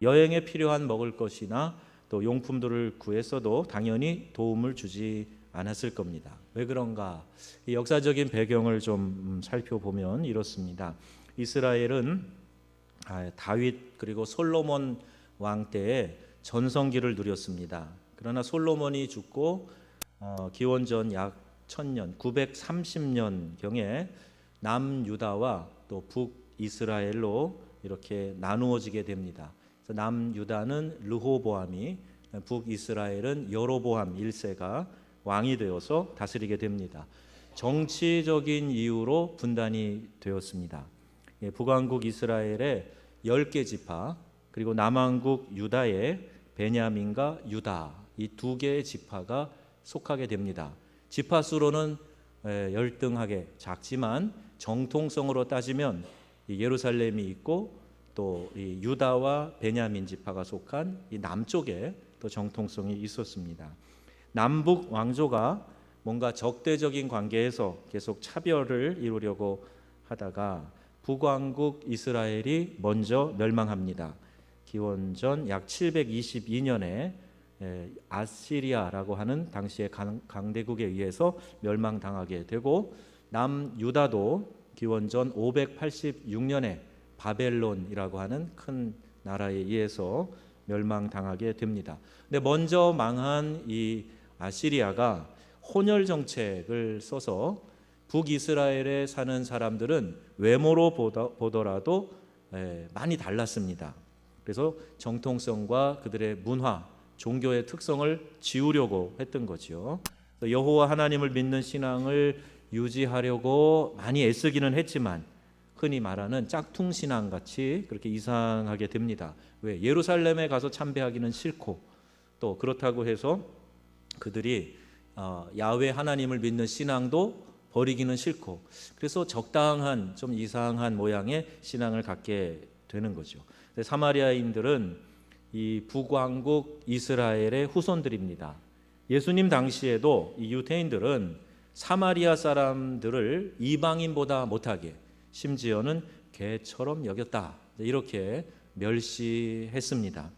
여행에 필요한 먹을 것이나 또 용품들을 구했어도 당연히 도움을 주지 않았을 겁니다. 왜 그런가? 이 역사적인 배경을 좀 살펴보면 이렇습니다. 이스라엘은 다윗 그리고 솔로몬 왕 때에 전성기를 누렸습니다. 그러나 솔로몬이 죽고 기원전 약 1000년 930년경에 남유다와 또 북이스라엘로 이렇게 나누어지게 됩니다. 그래서 남유다는 르호보암이, 북이스라엘은 여로보암 1세가 왕이 되어서 다스리게 됩니다. 정치적인 이유로 분단이 되었습니다. 북왕국 이스라엘의 10개 지파, 그리고 남왕국 유다의 베냐민과 유다, 이 두 개의 지파가 속하게 됩니다. 지파 수로는 열등하게 작지만 정통성으로 따지면 예루살렘이 있고 또 이 유다와 베냐민 지파가 속한 이 남쪽에 또 정통성이 있었습니다. 남북 왕조가 뭔가 적대적인 관계에서 계속 차별을 이루려고 하다가 북왕국 이스라엘이 먼저 멸망합니다. 기원전 약 722년에 아시리아라고 하는 당시의 강대국에 의해서 멸망당하게 되고, 남유다도 기원전 586년에 바벨론이라고 하는 큰 나라에 의해서 멸망당하게 됩니다. 근데 먼저 망한 이 아시리아가 혼혈 정책을 써서 북이스라엘에 사는 사람들은 외모로 보더라도 많이 달랐습니다. 그래서 정통성과 그들의 문화, 종교의 특성을 지우려고 했던 거죠. 여호와 하나님을 믿는 신앙을 유지하려고 많이 애쓰기는 했지만 흔히 말하는 짝퉁 신앙 같이 그렇게 이상하게 됩니다. 왜? 예루살렘에 가서 참배하기는 싫고, 또 그렇다고 해서 그들이 야훼 하나님을 믿는 신앙도 버리기는 싫고, 그래서 적당한 좀 이상한 모양의 신앙을 갖게 되는 거죠. 사마리아인들은 이 북왕국 이스라엘의 후손들입니다. 예수님 당시에도 이 유대인들은 사마리아 사람들을 이방인보다 못하게, 심지어는 개처럼 여겼다, 이렇게 멸시했습니다.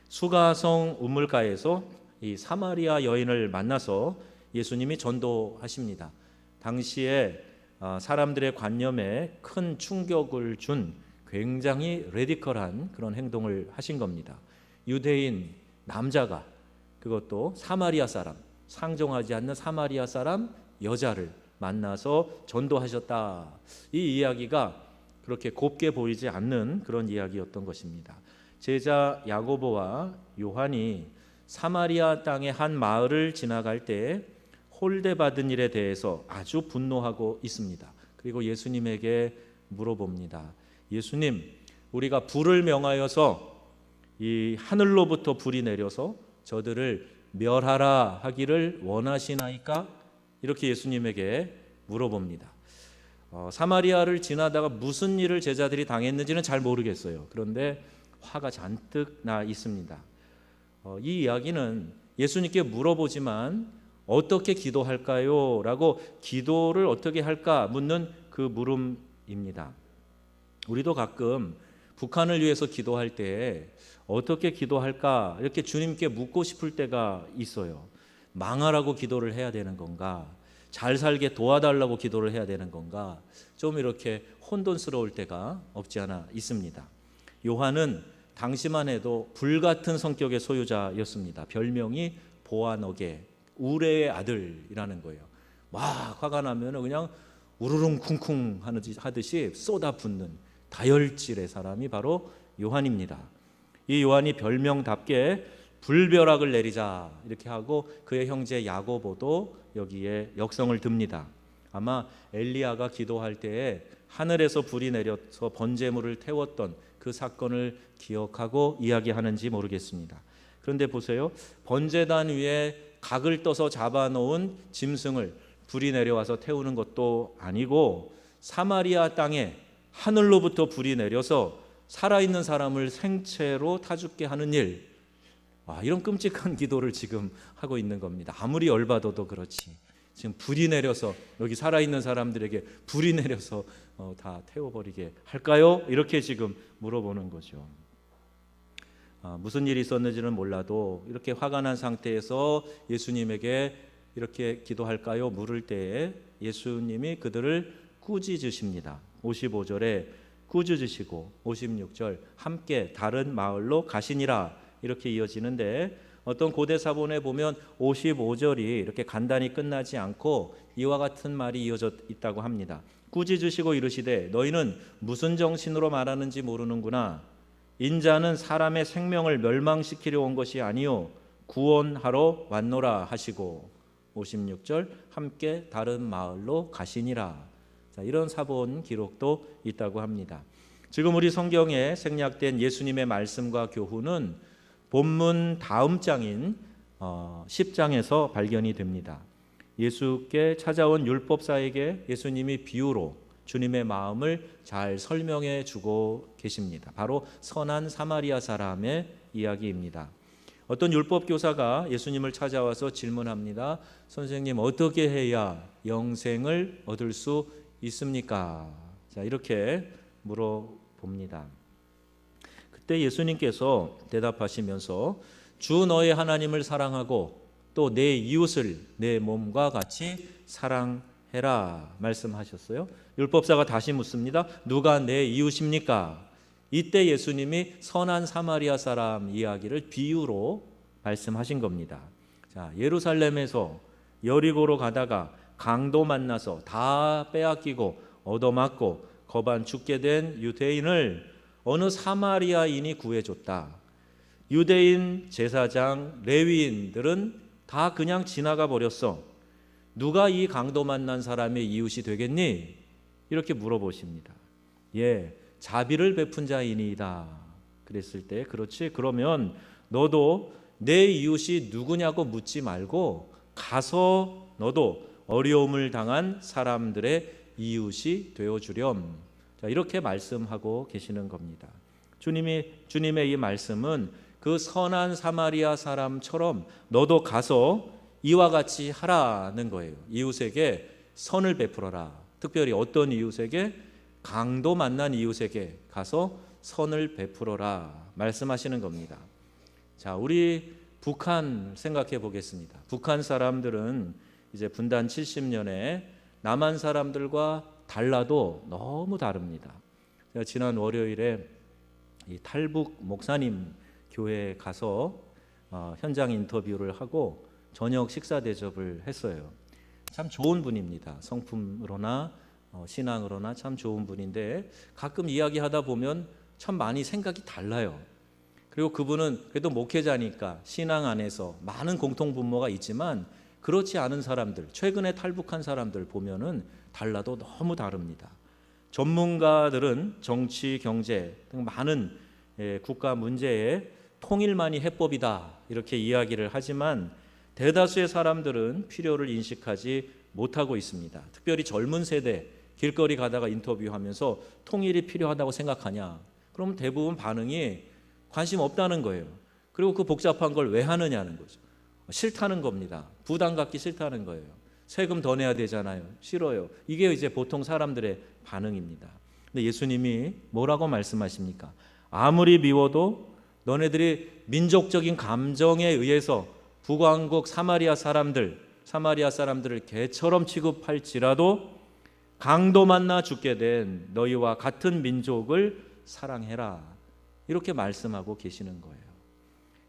수가성 우물가에서 이 사마리아 여인을 만나서 예수님이 전도하십니다. 당시에 사람들의 관념에 큰 충격을 준 굉장히 레디컬한 그런 행동을 하신 겁니다. 유대인 남자가, 그것도 사마리아 사람, 상종하지 않는 사마리아 사람 여자를 만나서 전도하셨다. 이 이야기가 그렇게 곱게 보이지 않는 그런 이야기였던 것입니다. 제자 야고보와 요한이 사마리아 땅의 한 마을을 지나갈 때 홀대받은 일에 대해서 아주 분노하고 있습니다. 그리고 예수님에게 물어봅니다. 예수님, 우리가 불을 명하여서 이 하늘로부터 불이 내려서 저들을 멸하라 하기를 원하시나이까? 이렇게 예수님에게 물어봅니다. 사마리아를 지나다가 무슨 일을 제자들이 당했는지는 잘 모르겠어요. 그런데 화가 잔뜩 나 있습니다. 이 이야기는 예수님께 물어보지만 어떻게 기도할까요? 라고 기도를 어떻게 할까 묻는 그 물음입니다. 우리도 가끔 북한을 위해서 기도할 때 어떻게 기도할까 이렇게 주님께 묻고 싶을 때가 있어요. 망하라고 기도를 해야 되는 건가? 잘 살게 도와달라고 기도를 해야 되는 건가? 좀 이렇게 혼돈스러울 때가 없지 않아 있습니다. 요한은 당시만 해도 불같은 성격의 소유자였습니다. 별명이 보아너게, 우레의 아들이라는 거예요. 막 화가 나면 그냥 우르릉 쿵쿵 하듯이 쏟아붓는 다혈질의 사람이 바로 요한입니다. 이 요한이 별명답게 불벼락을 내리자 이렇게 하고 그의 형제 야고보도 여기에 역성을 듭니다. 아마 엘리야가 기도할 때에 하늘에서 불이 내려서 번제물을 태웠던 그 사건을 기억하고 이야기하는지 모르겠습니다. 그런데 보세요. 번제단 위에 각을 떠서 잡아놓은 짐승을 불이 내려와서 태우는 것도 아니고 사마리아 땅에 하늘로부터 불이 내려서 살아있는 사람을 생채로 타 죽게 하는 일, 이런 끔찍한 기도를 지금 하고 있는 겁니다. 아무리 열받아도 그렇지. 지금 불이 내려서 여기 살아있는 사람들에게 불이 내려서 다 태워버리게 할까요? 이렇게 지금 물어보는 거죠. 무슨 일이 있었는지는 몰라도 이렇게 화가 난 상태에서 예수님에게 이렇게 기도할까요? 물을 때에 예수님이 그들을 꾸짖으십니다. 55절에 꾸짖으시고 56절 함께 다른 마을로 가시니라 이렇게 이어지는데, 어떤 고대 사본에 보면 55절이 이렇게 간단히 끝나지 않고 이와 같은 말이 이어져 있다고 합니다. 꾸짖으시고 이르시되 너희는 무슨 정신으로 말하는지 모르는구나. 인자는 사람의 생명을 멸망시키려 온 것이 아니요 구원하러 왔노라 하시고, 56절 함께 다른 마을로 가시니라. 자, 이런 사본 기록도 있다고 합니다. 지금 우리 성경에 생략된 예수님의 말씀과 교훈은 본문 다음 장인 10장에서 발견이 됩니다. 예수께 찾아온 율법사에게 예수님이 비유로 주님의 마음을 잘 설명해 주고 계십니다. 바로 선한 사마리아 사람의 이야기입니다. 어떤 율법 교사가 예수님을 찾아와서 질문합니다. 선생님, 어떻게 해야 영생을 얻을 수 있습니까? 자, 이렇게 물어봅니다. 그때 예수님께서 대답하시면서 주 너의 하나님을 사랑하고 또 내 이웃을 내 몸과 같이 사랑해라 말씀하셨어요. 율법사가 다시 묻습니다. 누가 내 이웃입니까? 이때 예수님이 선한 사마리아 사람 이야기를 비유로 말씀하신 겁니다. 자, 예루살렘에서 여리고로 가다가 강도 만나서 다 빼앗기고 얻어맞고 거반 죽게 된 유대인을 어느 사마리아인이 구해줬다. 유대인 제사장 레위인들은 다 그냥 지나가 버렸어. 누가 이 강도 만난 사람의 이웃이 되겠니? 이렇게 물어보십니다. 예, 자비를 베푼 자이니이다. 그랬을 때, 그렇지, 그러면 너도 내 이웃이 누구냐고 묻지 말고 가서 너도 어려움을 당한 사람들의 이웃이 되어주렴. 자, 이렇게 말씀하고 계시는 겁니다. 주님의 이 말씀은 그 선한 사마리아 사람처럼 너도 가서 이와 같이 하라는 거예요. 이웃에게 선을 베풀어라. 특별히 어떤 이웃에게? 강도 만난 이웃에게 가서 선을 베풀어라 말씀하시는 겁니다. 자, 우리 북한 생각해 보겠습니다. 북한 사람들은 이제 분단 70년에 남한 사람들과 달라도 너무 다릅니다. 제가 지난 월요일에 이 탈북 목사님 교회에 가서 현장 인터뷰를 하고 저녁 식사 대접을 했어요. 참 좋은 분입니다. 성품으로나 신앙으로나 참 좋은 분인데 가끔 이야기하다 보면 참 많이 생각이 달라요. 그리고 그분은 그래도 목회자니까 신앙 안에서 많은 공통분모가 있지만 그렇지 않은 사람들, 최근에 탈북한 사람들 보면은 달라도 너무 다릅니다. 전문가들은 정치, 경제 등 많은 국가 문제에 통일만이 해법이다 이렇게 이야기를 하지만 대다수의 사람들은 필요를 인식하지 못하고 있습니다. 특별히 젊은 세대 길거리 가다가 인터뷰하면서 통일이 필요하다고 생각하냐? 그러면 대부분 반응이 관심 없다는 거예요. 그리고 그 복잡한 걸 왜 하느냐는 거죠. 싫다는 겁니다. 부담 갖기 싫다는 거예요. 세금 더 내야 되잖아요. 싫어요. 이게 이제 보통 사람들의 반응입니다. 근데 예수님이 뭐라고 말씀하십니까? 아무리 미워도 너네들이 민족적인 감정에 의해서 북왕국 사마리아 사람들을 개처럼 취급할지라도 강도 만나 죽게 된 너희와 같은 민족을 사랑해라. 이렇게 말씀하고 계시는 거예요.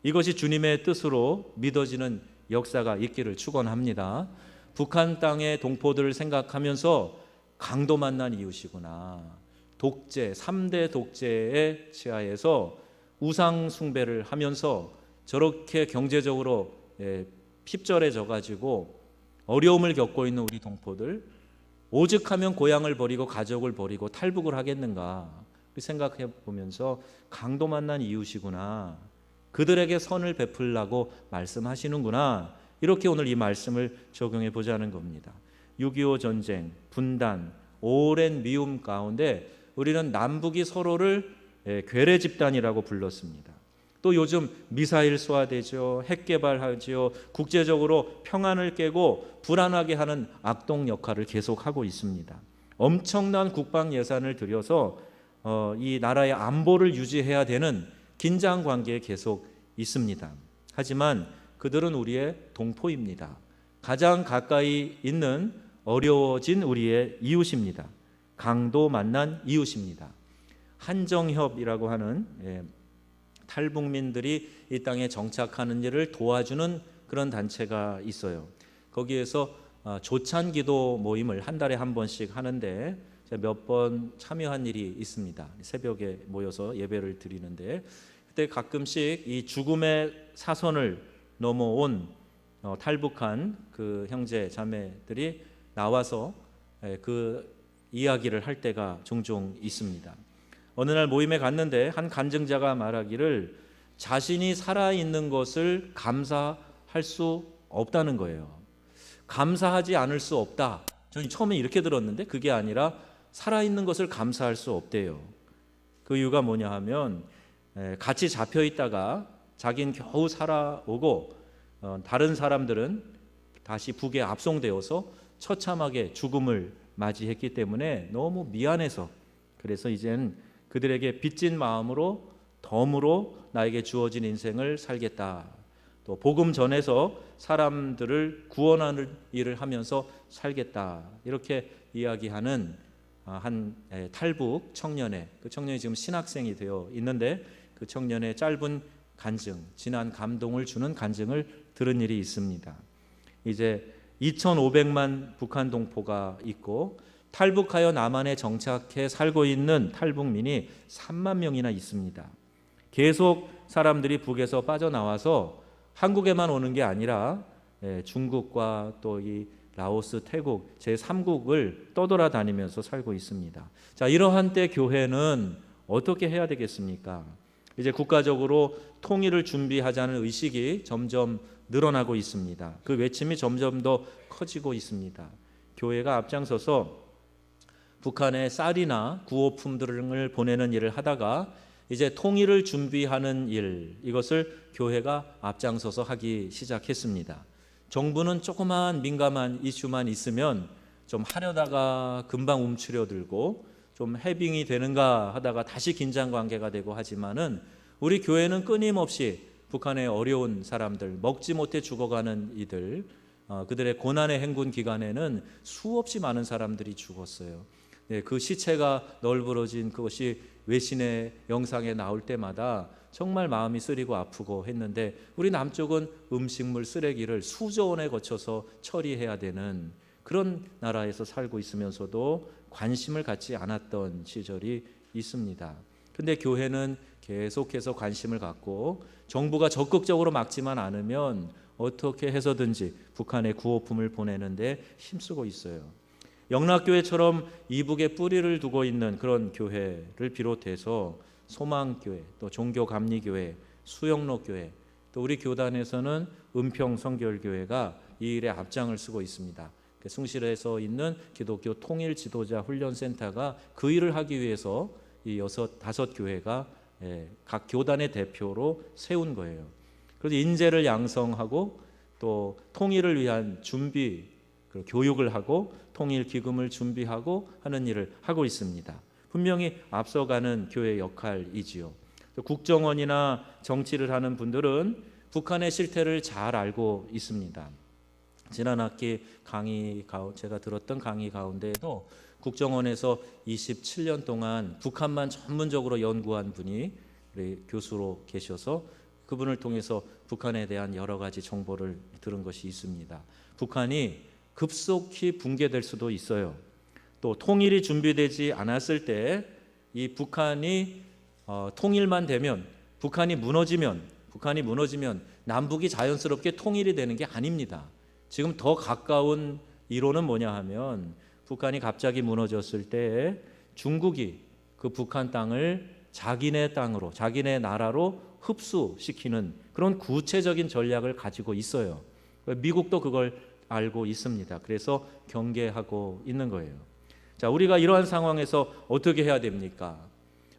이것이 주님의 뜻으로 믿어지는 역사가 있기를 축원합니다. 북한 땅의 동포들을 생각하면서 강도 만난 이웃이구나. 독재, 3대 독재의 치하에서 우상 숭배를 하면서 저렇게 경제적으로 핍절해져 가지고 어려움을 겪고 있는 우리 동포들, 오죽하면 고향을 버리고 가족을 버리고 탈북을 하겠는가 생각해 보면서 강도 만난 이웃이구나. 그들에게 선을 베풀라고 말씀하시는구나. 이렇게 오늘 이 말씀을 적용해 보자는 겁니다. 6.25 전쟁, 분단, 오랜 미움 가운데 우리는 남북이 서로를 괴뢰 집단이라고 불렀습니다. 또 요즘 미사일 쏘아대죠. 핵 개발하죠. 국제적으로 평안을 깨고 불안하게 하는 악동 역할을 계속하고 있습니다. 엄청난 국방 예산을 들여서 이 나라의 안보를 유지해야 되는 긴장 관계에 계속 있습니다. 하지만 그들은 우리의 동포입니다. 가장 가까이 있는 어려워진 우리의 이웃입니다. 강도 만난 이웃입니다. 한정협이라고 하는 탈북민들이 이 땅에 정착하는 일을 도와주는 그런 단체가 있어요. 거기에서 조찬기도 모임을 한 달에 한 번씩 하는데 몇 번 참여한 일이 있습니다. 새벽에 모여서 예배를 드리는데 그때 가끔씩 이 죽음의 사선을 넘어온 탈북한 그 형제 자매들이 나와서 그 이야기를 할 때가 종종 있습니다. 어느 날 모임에 갔는데 한 간증자가 말하기를 자신이 살아있는 것을 감사할 수 없다는 거예요. 감사하지 않을 수 없다. 저는 처음에 이렇게 들었는데 그게 아니라 살아있는 것을 감사할 수 없대요. 그 이유가 뭐냐 하면 같이 잡혀 있다가 자긴 겨우 살아오고 다른 사람들은 다시 북에 압송되어서 처참하게 죽음을 맞이했기 때문에 너무 미안해서 그래서 이젠 그들에게 빚진 마음으로 덤으로 나에게 주어진 인생을 살겠다. 또 복음 전해서 사람들을 구원하는 일을 하면서 살겠다. 이렇게 이야기하는 한 탈북 청년의 그 청년이 지금 신학생이 되어 있는데 그 청년의 짧은 간증, 진한 감동을 주는 간증을 들은 일이 있습니다. 이제 2,500만 북한 동포가 있고 탈북하여 남한에 정착해 살고 있는 탈북민이 3만 명이나 있습니다. 계속 사람들이 북에서 빠져나와서 한국에만 오는 게 아니라 중국과 또 이 라오스, 태국 제3국을 떠돌아다니면서 살고 있습니다. 자, 이러한 때 교회는 어떻게 해야 되겠습니까? 이제 국가적으로 통일을 준비하자는 의식이 점점 늘어나고 있습니다. 그 외침이 점점 더 커지고 있습니다. 교회가 앞장서서 북한에 쌀이나 구호품들을 보내는 일을 하다가 이제 통일을 준비하는 일, 이것을 교회가 앞장서서 하기 시작했습니다. 정부는 조그만 민감한 이슈만 있으면 좀 하려다가 금방 움츠려들고 좀 해빙이 되는가 하다가 다시 긴장 관계가 되고 하지만은 우리 교회는 끊임없이 북한의 어려운 사람들, 먹지 못해 죽어가는 이들, 그들의 고난의 행군 기간에는 수없이 많은 사람들이 죽었어요. 그 시체가 널브러진 그것이 외신의 영상에 나올 때마다 정말 마음이 쓰리고 아프고 했는데 우리 남쪽은 음식물 쓰레기를 수조 원에 거쳐서 처리해야 되는 그런 나라에서 살고 있으면서도 관심을 갖지 않았던 시절이 있습니다. 근데 교회는 계속해서 관심을 갖고 정부가 적극적으로 막지만 않으면 어떻게 해서든지 북한에 구호품을 보내는데 힘쓰고 있어요. 영락교회처럼 이북에 뿌리를 두고 있는 그런 교회를 비롯해서 소망교회, 또 종교감리교회, 수영로교회, 또 우리 교단에서는 은평성결교회가 이 일에 앞장을 쓰고 있습니다. 숭실에서 있는 기독교 통일지도자 훈련센터가 그 일을 하기 위해서 이 5-5교회가 각 교단의 대표로 세운 거예요. 그래서 인재를 양성하고 또 통일을 위한 준비, 교육을 하고 통일 기금을 준비하고 하는 일을 하고 있습니다. 분명히 앞서가는 교회의 역할이지요. 국정원이나 정치를 하는 분들은 북한의 실태를 잘 알고 있습니다. 지난 학기 제가 들었던 강의 가운데에도 국정원에서 27년 동안 북한만 전문적으로 연구한 분이 교수로 계셔서 그분을 통해서 북한에 대한 여러 가지 정보를 들은 것이 있습니다. 북한이 급속히 붕괴될 수도 있어요. 또 통일이 준비되지 않았을 때 이 북한이 통일만 되면 북한이 무너지면 남북이 자연스럽게 통일이 되는 게 아닙니다. 지금 더 가까운 이론은 뭐냐 하면 북한이 갑자기 무너졌을 때 중국이 그 북한 땅을 자기네 땅으로, 자기네 나라로 흡수시키는 그런 구체적인 전략을 가지고 있어요. 미국도 그걸 알고 있습니다. 그래서 경계하고 있는 거예요. 자, 우리가 이러한 상황에서 어떻게 해야 됩니까?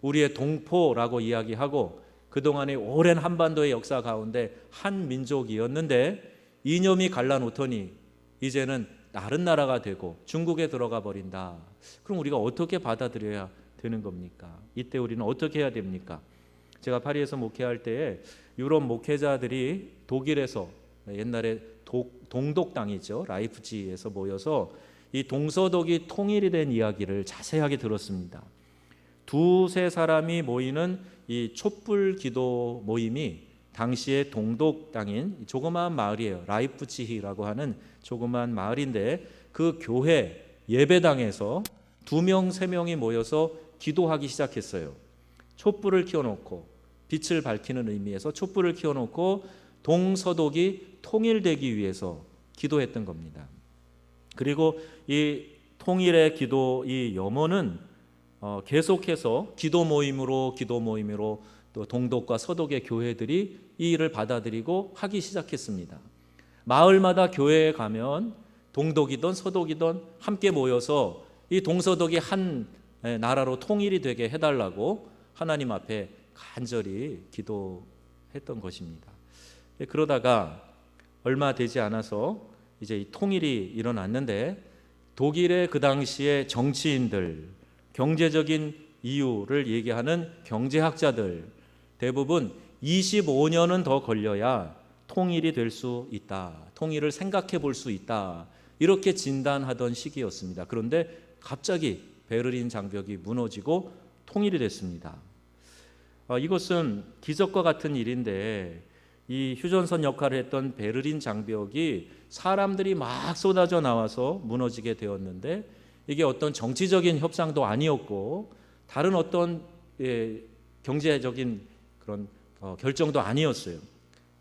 우리의 동포라고 이야기하고 그동안의 오랜 한반도의 역사 가운데 한 민족이었는데 이념이 갈라놓더니 이제는 다른 나라가 되고 중국에 들어가 버린다. 그럼 우리가 어떻게 받아들여야 되는 겁니까? 이때 우리는 어떻게 해야 됩니까? 제가 파리에서 목회할 때에 유럽 목회자들이 독일에서 옛날에 동독 땅이죠. 라이프치히에서 모여서 이 동서독이 통일이 된 이야기를 자세하게 들었습니다. 두세 사람이 모이는 이 촛불 기도 모임이 당시에 동독 땅인 조그마한 마을이에요. 라이프치히라고 하는 조그마한 마을인데 그 교회 예배당에서 2명, 3명이 모여서 기도하기 시작했어요. 촛불을 켜놓고 빛을 밝히는 의미에서 촛불을 켜놓고 동서독이 통일되기 위해서 기도했던 겁니다. 그리고 이 통일의 기도, 이 염원은 계속해서 기도 모임으로 또 동독과 서독의 교회들이 이 일을 받아들이고 하기 시작했습니다. 마을마다 교회에 가면 동독이든 서독이든 함께 모여서 이 동서독이 한 나라로 통일이 되게 해달라고 하나님 앞에 간절히 기도했던 것입니다. 그러다가 얼마 되지 않아서 이제 이 통일이 일어났는데 독일의 그 당시에 정치인들, 경제적인 이유를 얘기하는 경제학자들 대부분 25년은 더 걸려야 통일이 될 수 있다. 통일을 생각해 볼 수 있다. 이렇게 진단하던 시기였습니다. 그런데 갑자기 베를린 장벽이 무너지고 통일이 됐습니다. 이것은 기적과 같은 일인데 이 휴전선 역할을 했던 베를린 장벽이 사람들이 막 쏟아져 나와서 무너지게 되었는데 이게 어떤 정치적인 협상도 아니었고 다른 어떤 경제적인 그런 결정도 아니었어요.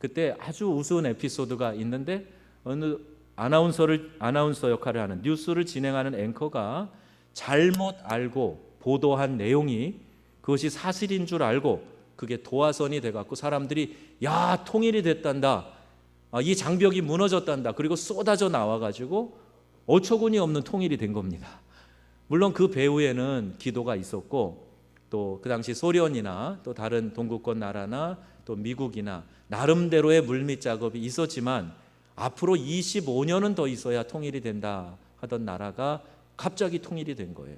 그때 아주 우스운 에피소드가 있는데 어느 아나운서 역할을 하는 뉴스를 진행하는 앵커가 잘못 알고 보도한 내용이 그것이 사실인 줄 알고 그게 도화선이 돼갖고 사람들이 야 통일이 됐단다, 이 장벽이 무너졌단다, 그리고 쏟아져 나와가지고 어처구니 없는 통일이 된 겁니다. 물론 그 배후에는 기도가 있었고 또 그 당시 소련이나 또 다른 동구권 나라나 또 미국이나 나름대로의 물밑 작업이 있었지만 앞으로 25년은 더 있어야 통일이 된다 하던 나라가 갑자기 통일이 된 거예요.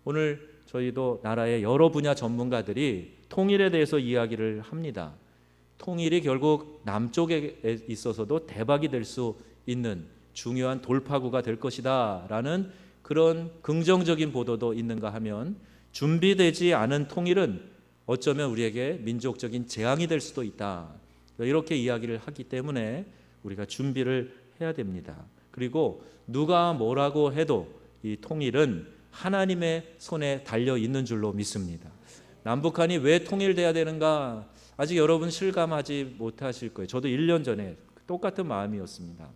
오늘 저희도 나라의 여러 분야 전문가들이 통일에 대해서 이야기를 합니다. 통일이 결국 남쪽에 있어서도 대박이 될 수 있는 중요한 돌파구가 될 것이다 라는 그런 긍정적인 보도도 있는가 하면 준비되지 않은 통일은 어쩌면 우리에게 민족적인 재앙이 될 수도 있다, 이렇게 이야기를 하기 때문에 우리가 준비를 해야 됩니다. 그리고 누가 뭐라고 해도 이 통일은 하나님의 손에 달려 있는 줄로 믿습니다. 남북한이 왜 통일돼야 되는가 아직 여러분 실감하지 못하실 거예요. 저도 1년 전에 똑같은 마음이었습니다.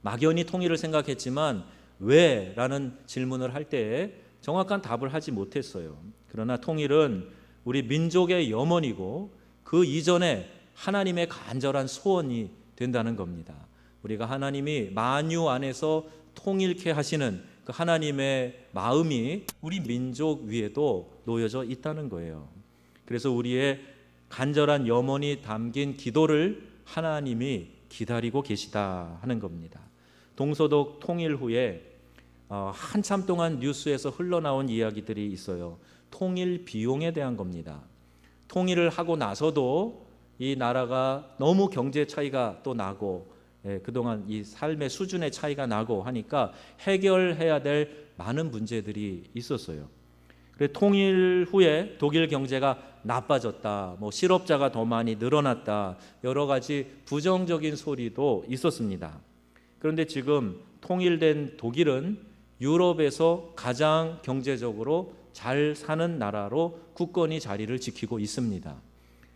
막연히 통일을 생각했지만 왜? 라는 질문을 할 때 정확한 답을 하지 못했어요. 그러나 통일은 우리 민족의 염원이고 그 이전에 하나님의 간절한 소원이 된다는 겁니다. 우리가 하나님이 만유 안에서 통일케 하시는 그 하나님의 마음이 우리 민족 위에도 놓여져 있다는 거예요. 그래서 우리의 간절한 염원이 담긴 기도를 하나님이 기다리고 계시다 하는 겁니다. 동서독 통일 후에 한참 동안 뉴스에서 흘러나온 이야기들이 있어요. 통일 비용에 대한 겁니다. 통일을 하고 나서도 이 나라가 너무 경제 차이가 또 나고 그동안 이 삶의 수준의 차이가 나고 하니까 해결해야 될 많은 문제들이 있었어요. 그래서 통일 후에 독일 경제가 나빠졌다, 실업자가 더 많이 늘어났다, 여러 가지 부정적인 소리도 있었습니다. 그런데 지금 통일된 독일은 유럽에서 가장 경제적으로 잘 사는 나라로 굳건히 자리를 지키고 있습니다.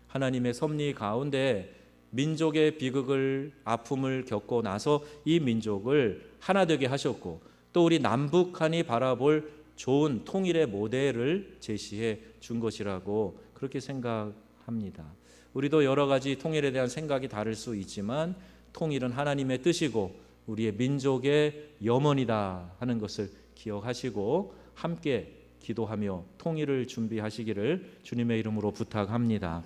하나님의 섭리 가운데 민족의 비극을, 아픔을 겪고 나서 이 민족을 하나 되게 하셨고 또 우리 남북한이 바라볼 좋은 통일의 모델을 제시해 준 것이라고 그렇게 생각합니다. 우리도 여러 가지 통일에 대한 생각이 다를 수 있지만 통일은 하나님의 뜻이고 우리의 민족의 염원이다 하는 것을 기억하시고 함께 기도하며 통일을 준비하시기를 주님의 이름으로 부탁합니다.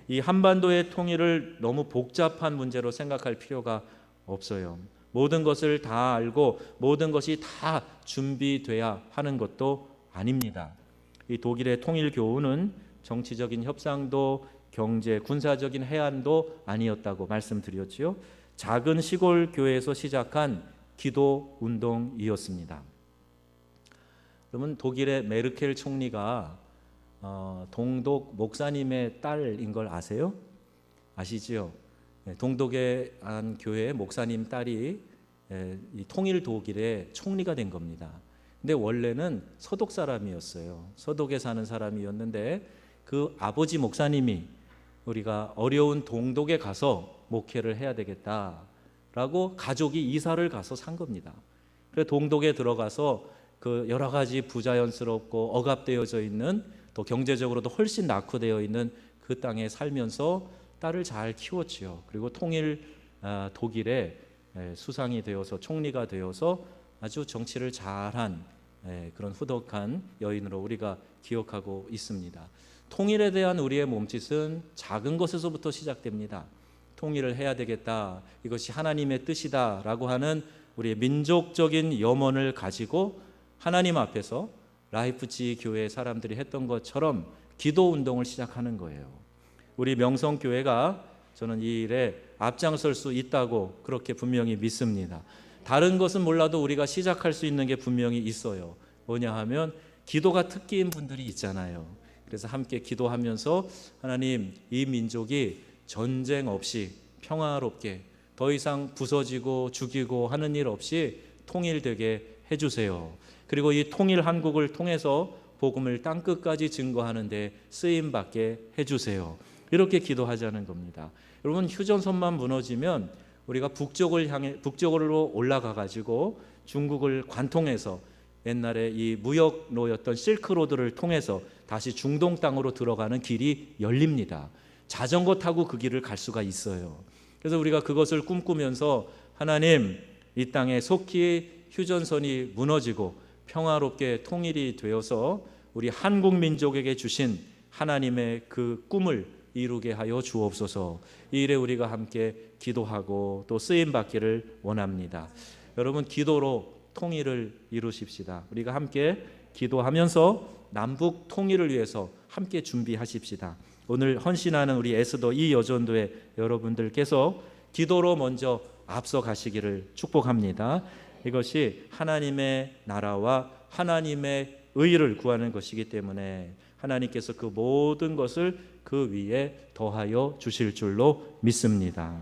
이 한반도의 통일을 너무 복잡한 문제로 생각할 필요가 없어요. 모든 것을 다 알고 모든 것이 다 준비돼야 하는 것도 아닙니다. 이 독일의 통일 교훈은 정치적인 협상도 경제, 군사적인 해안도 아니었다고 말씀드렸지요. 작은 시골 교회에서 시작한 기도 운동이었습니다. 그러면 독일의 메르켈 총리가 동독 목사님의 딸인 걸 아세요? 아시지요? 동독의 한 교회 목사님 딸이 이 통일 독일의 총리가 된 겁니다. 근데 원래는 서독 사람이었어요. 서독에 사는 사람이었는데 그 아버지 목사님이 우리가 어려운 동독에 가서 목회를 해야 되겠다라고 가족이 이사를 가서 산 겁니다. 그래서 동독에 들어가서 그 여러 가지 부자연스럽고 억압되어져 있는, 또 경제적으로도 훨씬 낙후되어 있는 그 땅에 살면서 딸을 잘 키웠지요. 그리고 통일 독일의 수상이 되어서 총리가 되어서 아주 정치를 잘한 그런 후덕한 여인으로 우리가 기억하고 있습니다. 통일에 대한 우리의 몸짓은 작은 것에서부터 시작됩니다. 통일을 해야 되겠다, 이것이 하나님의 뜻이다라고 하는 우리의 민족적인 염원을 가지고 하나님 앞에서 라이프치 교회 사람들이 했던 것처럼 기도 운동을 시작하는 거예요. 우리 명성교회가 저는 이 일에 앞장설 수 있다고 그렇게 분명히 믿습니다. 다른 것은 몰라도 우리가 시작할 수 있는 게 분명히 있어요. 뭐냐 하면 기도가 특기인 분들이 있잖아요. 그래서 함께 기도하면서 하나님, 이 민족이 전쟁 없이 평화롭게 더 이상 부서지고 죽이고 하는 일 없이 통일되게 해주세요. 그리고 이 통일 한국을 통해서 복음을 땅끝까지 증거하는 데 쓰임받게 해주세요. 이렇게 기도하자는 겁니다. 여러분, 휴전선만 무너지면 우리가 북쪽으로 올라가 가지고 중국을 관통해서 옛날에 이 무역로였던 실크로드를 통해서 다시 중동 땅으로 들어가는 길이 열립니다. 자전거 타고 그 길을 갈 수가 있어요. 그래서 우리가 그것을 꿈꾸면서 하나님, 이 땅에 속히 휴전선이 무너지고 평화롭게 통일이 되어서 우리 한국 민족에게 주신 하나님의 그 꿈을 이루게 하여 주옵소서. 이 일에 우리가 함께 기도하고 또 쓰임 받기를 원합니다. 여러분, 기도로 통일을 이루십시다. 우리가 함께 기도하면서 남북 통일을 위해서 함께 준비하십시다. 오늘 헌신하는 우리 에스더 이 여전도의 여러분들께서 기도로 먼저 앞서 가시기를 축복합니다. 이것이 하나님의 나라와 하나님의 의를 구하는 것이기 때문에 하나님께서 그 모든 것을 그 위에 더하여 주실 줄로 믿습니다.